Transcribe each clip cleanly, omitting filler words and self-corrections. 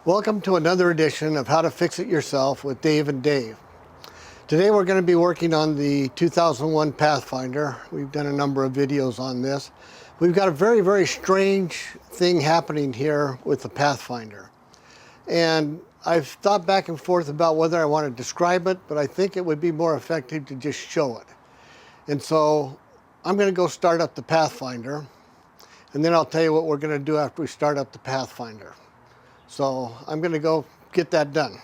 Welcome to another edition of How to Fix It Yourself with Dave and Dave. Today we're going to be working on the 2001 Pathfinder. We've done a number of videos on this. We've got a very strange thing happening here with the Pathfinder. And I've thought back and forth about whether I want to describe it, but I think it would be more effective to just show it. And so I'm going to go start up the Pathfinder, and then I'll tell you what we're going to do after we start up the Pathfinder. So I'm going to go get that done.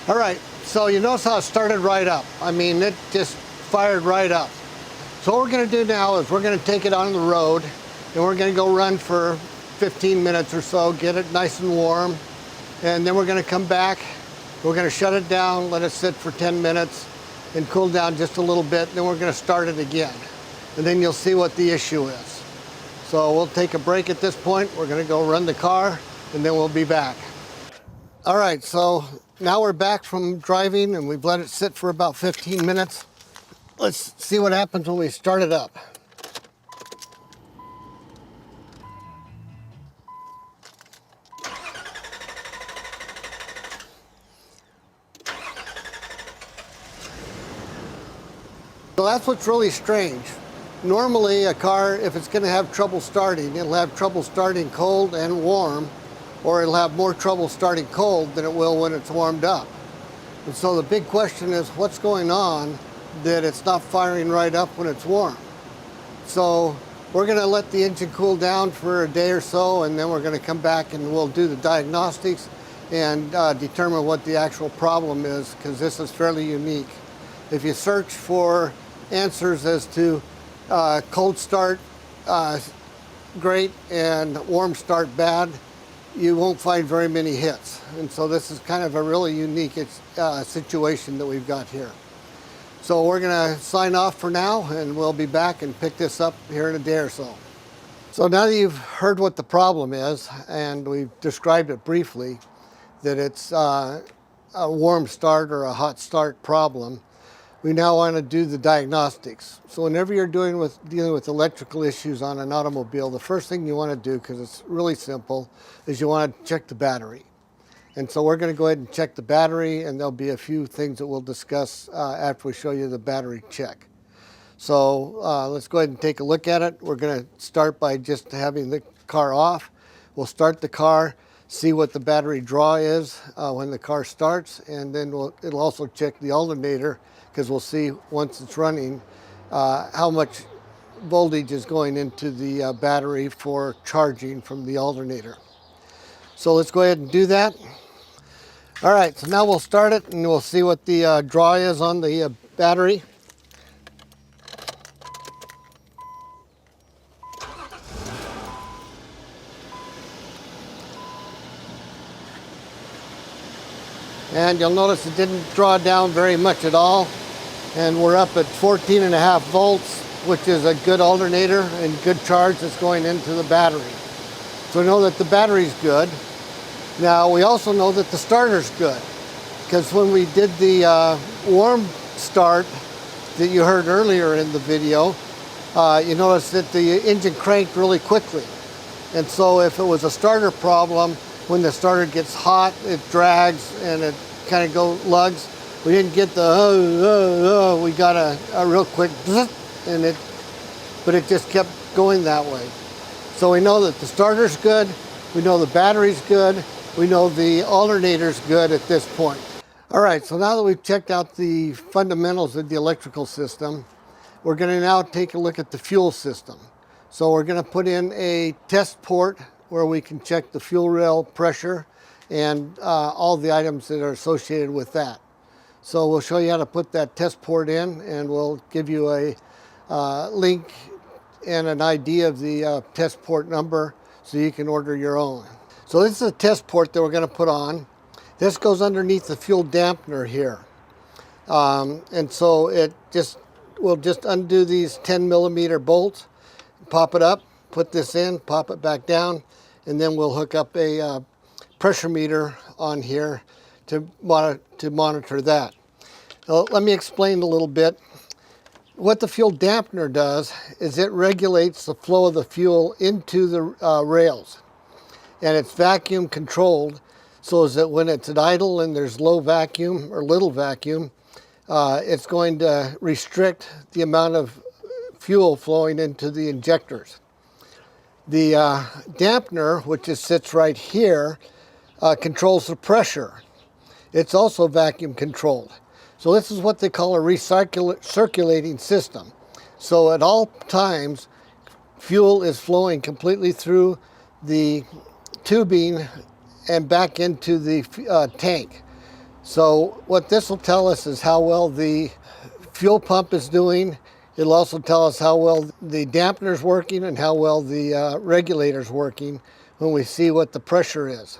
All right, so you notice how it started right up. I mean, it just fired right up. So what we're going to do now is we're going to take it on the road, and we're going to go run for 15 minutes or so, get it nice and warm, and then we're going to come back. We're going to shut it down, let it sit for 10 minutes, and cool down just a little bit, then we're going to start it again. And then you'll see what the issue is. So we'll take a break at this point. We're going to go run the car, and then we'll be back. All right, so now we're back from driving, and we've let it sit for about 15 minutes. Let's see what happens when we start it up. So that's what's really strange. Normally a car, if it's going to have trouble starting, it'll have trouble starting cold and warm, or it'll have more trouble starting cold than it will when it's warmed up. And so the big question is, what's going on that it's not firing right up when it's warm? So we're going to let the engine cool down for a day or so, and then we're going to come back and we'll do the diagnostics and determine what the actual problem is, because this is fairly unique. If you search for answers as to cold start great and warm start bad, you won't find very many hits. And so this is kind of a really unique situation that we've got here. So we're going to sign off for now, and we'll be back and pick this up here in a day or so. So now that you've heard what the problem is, and we've described it briefly, that it's a warm start or a hot start problem, we now want to do the diagnostics. So whenever you're dealing with electrical issues on an automobile, the first thing you want to do, because it's really simple, is you want to check the battery. And so we're going to go ahead and check the battery, and there'll be a few things that we'll discuss after we show you the battery check. So let's go ahead and take a look at it. We're going to start by just having the car off. We'll start the car, see what the battery draw is when the car starts, and then it'll also check the alternator, because we'll see once it's running how much voltage is going into the battery for charging from the alternator. So let's go ahead and do that. All right, so now we'll start it, and we'll see what the draw is on the battery. And you'll notice it didn't draw down very much at all. And we're up at 14.5 volts, which is a good alternator and good charge that's going into the battery. So we know that the battery's good. Now we also know that the starter's good, because when we did the warm start that you heard earlier in the video, you notice that the engine cranked really quickly. And so if it was a starter problem, when the starter gets hot, it drags and it kind of lugs. We didn't get the we got a real quick and but it just kept going that way. So we know that the starter's good, we know the battery's good, we know the alternator's good at this point. All right, so now that we've checked out the fundamentals of the electrical system, we're going to now take a look at the fuel system. So we're going to put in a test port where we can check the fuel rail pressure and all the items that are associated with that. So we'll show you how to put that test port in, and we'll give you a link and an ID of the test port number so you can order your own. So this is a test port that we're going to put on. This goes underneath the fuel dampener here. And so we'll just undo these 10mm bolts, pop it up, put this in, pop it back down, and then we'll hook up a pressure meter on here to monitor that. Now, let me explain a little bit. What the fuel dampener does is it regulates the flow of the fuel into the rails. And it's vacuum controlled so that when it's at idle and there's low vacuum or little vacuum, it's going to restrict the amount of fuel flowing into the injectors. The dampener, which sits right here, controls the pressure. It's also vacuum controlled. So this is what they call a recirculating system. So at all times, fuel is flowing completely through the tubing and back into the tank. So what this will tell us is how well the fuel pump is doing. It'll also tell us how well the dampener is working and how well the regulator is working when we see what the pressure is.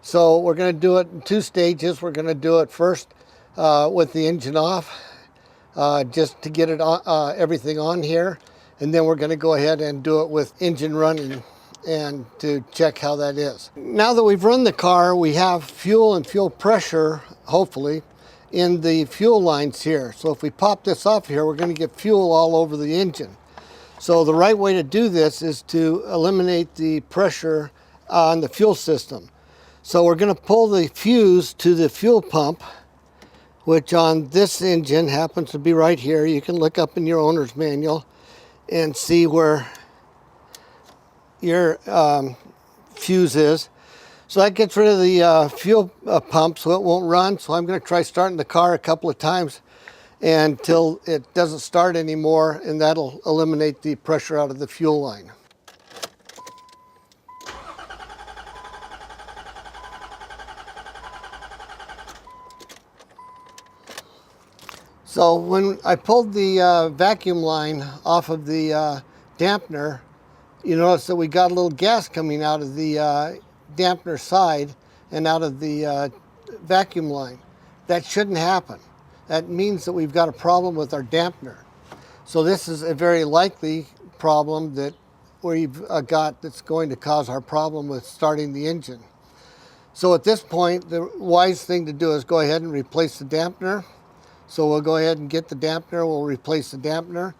So we're going to do it in 2 stages. We're going to do it first with the engine off, just to get it on, everything on here, and then we're going to go ahead and do it with engine running and to check how that is. Now that we've run the car, we have fuel and fuel pressure, hopefully, in the fuel lines here. So if we pop this off here, we're going to get fuel all over the engine. So the right way to do this is to eliminate the pressure on the fuel system. So we're going to pull the fuse to the fuel pump, which on this engine happens to be right here. You can look up in your owner's manual and see where your fuse is. So that gets rid of the fuel pump so it won't run. So I'm going to try starting the car a couple of times until it doesn't start anymore, and that'll eliminate the pressure out of the fuel line. So when I pulled the vacuum line off of the dampener, you notice that we got a little gas coming out of the dampener side and out of the vacuum line. That shouldn't happen. That means that we've got a problem with our dampener. So this is a very likely problem that we've got that's going to cause our problem with starting the engine. So at this point, the wise thing to do is go ahead and replace the dampener. So we'll go ahead and get the dampener, we'll replace the dampener,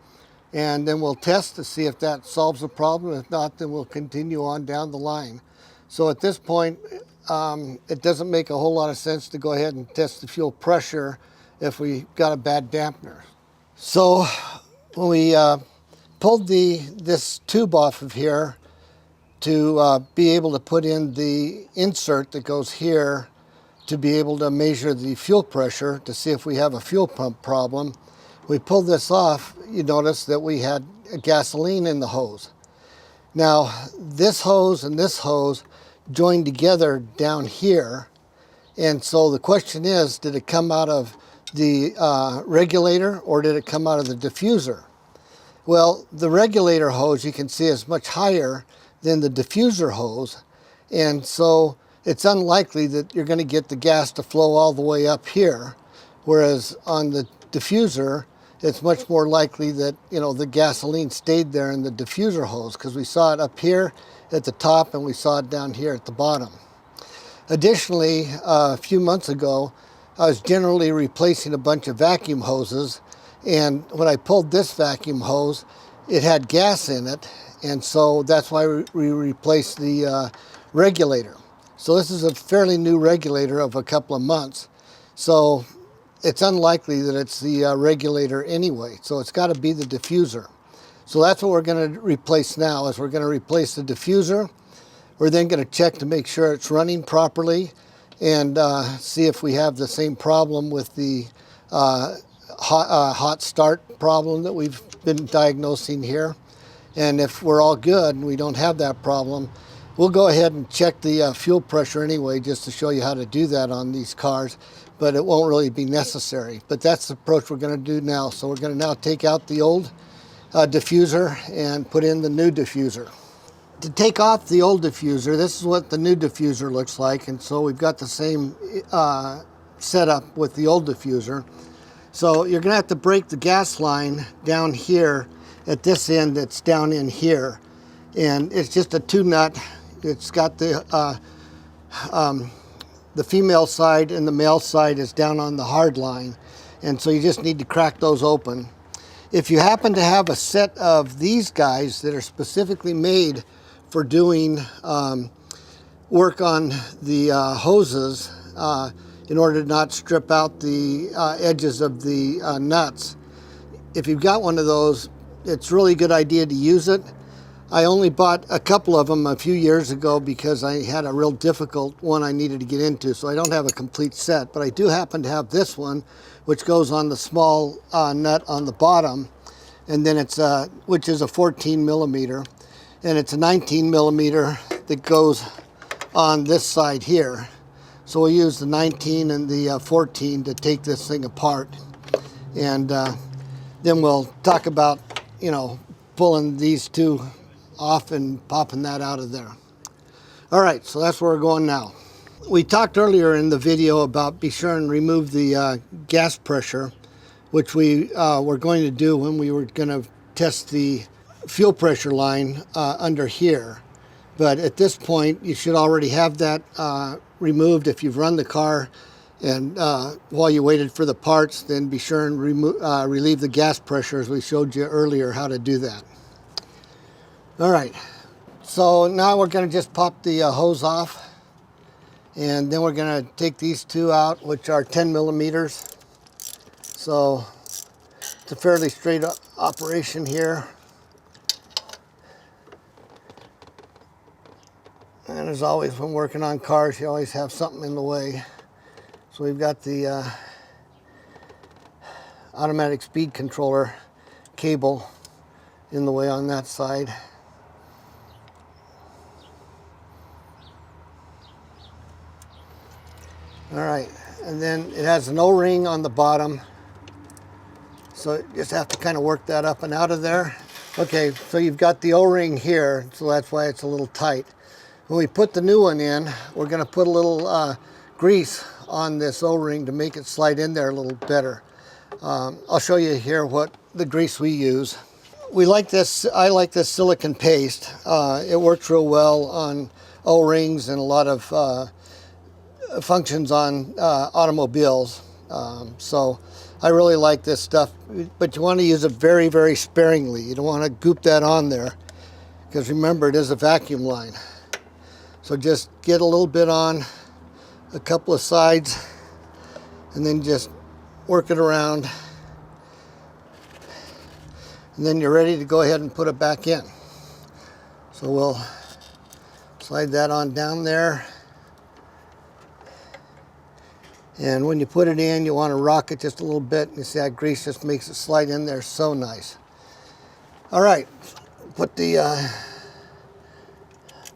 and then we'll test to see if that solves the problem. If not, then we'll continue on down the line. So at this point, it doesn't make a whole lot of sense to go ahead and test the fuel pressure if we got a bad dampener. So when we pulled this tube off of here to be able to put in the insert that goes here to be able to measure the fuel pressure to see if we have a fuel pump problem, we pulled this off, you notice that we had gasoline in the hose. Now, this hose and this hose joined together down here, and so the question is, did it come out of the regulator or did it come out of the diffuser? Well, the regulator hose you can see is much higher than the diffuser hose, and so it's unlikely that you're going to get the gas to flow all the way up here, whereas on the diffuser, it's much more likely that, you know, the gasoline stayed there in the diffuser hose, because we saw it up here at the top and we saw it down here at the bottom. Additionally, a few months ago, I was generally replacing a bunch of vacuum hoses, and when I pulled this vacuum hose, it had gas in it, and so that's why we replaced the regulator. So this is a fairly new regulator of a couple of months. So it's unlikely that it's the regulator anyway. So it's got to be the diffuser. So that's what we're going to replace now, is we're going to replace the diffuser. We're then going to check to make sure it's running properly and see if we have the same problem with the hot start problem that we've been diagnosing here. And if we're all good and we don't have that problem, we'll go ahead and check the fuel pressure anyway, just to show you how to do that on these cars, but it won't really be necessary. But that's the approach we're going to do now. So we're going to now take out the old diffuser and put in the new diffuser. To take off the old diffuser, this is what the new diffuser looks like, and so we've got the same setup with the old diffuser. So you're going to have to break the gas line down here at this end that's down in here, and it's just a 2-nut. It's got the female side and the male side is down on the hard line, and so you just need to crack those open. If you happen to have a set of these guys that are specifically made for doing work on the hoses in order to not strip out the edges of the nuts, if you've got one of those, it's a really good idea to use it. I only bought a couple of them a few years ago because I had a real difficult one I needed to get into, so I don't have a complete set, but I do happen to have this one, which goes on the small nut on the bottom, and then it's which is a 14 millimeter, and it's a 19 millimeter that goes on this side here. So we'll use the 19 and the 14 to take this thing apart, and then we'll talk about, you know, pulling these two off and popping that out of there. All right, so that's where we're going now. We talked earlier in the video about be sure and remove the gas pressure, which we were going to do when we were going to test the fuel pressure line under here. But at this point, you should already have that removed. If you've run the car and while you waited for the parts, then be sure and relieve the gas pressure, as we showed you earlier how to do that. All right, so now we're going to just pop the hose off, and then we're going to take these two out, which are 10 millimeters. So it's a fairly straight operation here. And as always, when working on cars, you always have something in the way. So we've got the automatic speed controller cable in the way on that side. All right, and then it has an O-ring on the bottom, so you just have to kind of work that up and out of there. Okay, so you've got the O-ring here, so that's why it's a little tight. When we put the new one in, we're going to put a little grease on this O-ring to make it slide in there a little better. I'll show you here what the grease we use. We like this. I like this silicone paste. It works real well on O-rings and a lot of functions on automobiles. So I really like this stuff, but you want to use it very, very sparingly. You don't want to goop that on there, because remember, it is a vacuum line. So just get a little bit on a couple of sides and then just work it around, and then you're ready to go ahead and put it back in. So we'll slide that on down there, and when you put it in, you want to rock it just a little bit. You see that grease just makes it slide in there so nice. All right, put the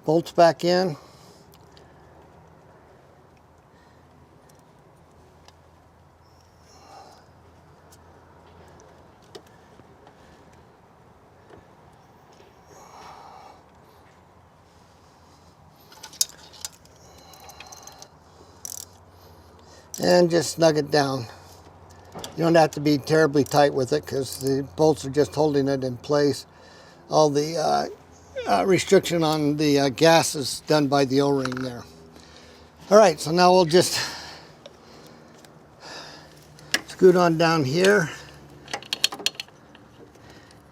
bolts back in. And just snug it down. You don't have to be terribly tight with it, because the bolts are just holding it in place. All the restriction on the gas is done by the O-ring there. All right, so now we'll just scoot on down here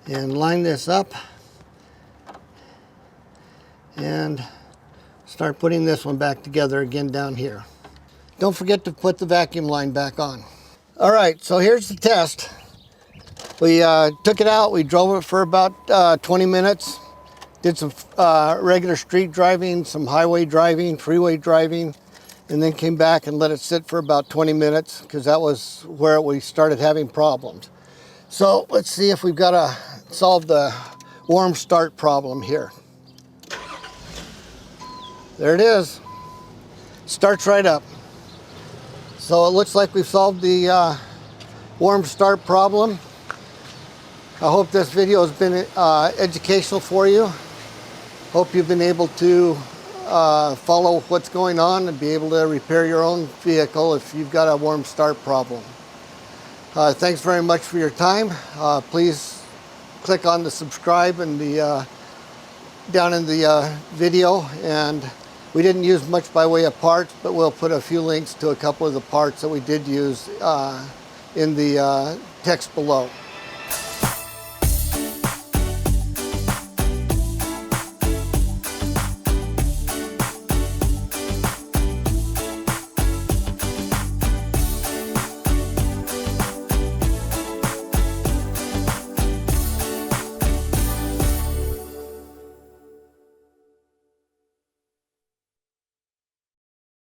and line this up and start putting this one back together again down here. Don't forget to put the vacuum line back on. All right, so here's the test. We took it out, we drove it for about 20 minutes, did some regular street driving, some highway driving, freeway driving, and then came back and let it sit for about 20 minutes, because that was where we started having problems. So let's see if we've got to solve the warm start problem here. There it is. Starts right up. So it looks like we've solved the warm start problem. I hope this video has been educational for you. Hope you've been able to follow what's going on and be able to repair your own vehicle if you've got a warm start problem. Thanks very much for your time. Please click on the subscribe and the down in the video, and we didn't use much by way of parts, but we'll put a few links to a couple of the parts that we did use in the text below.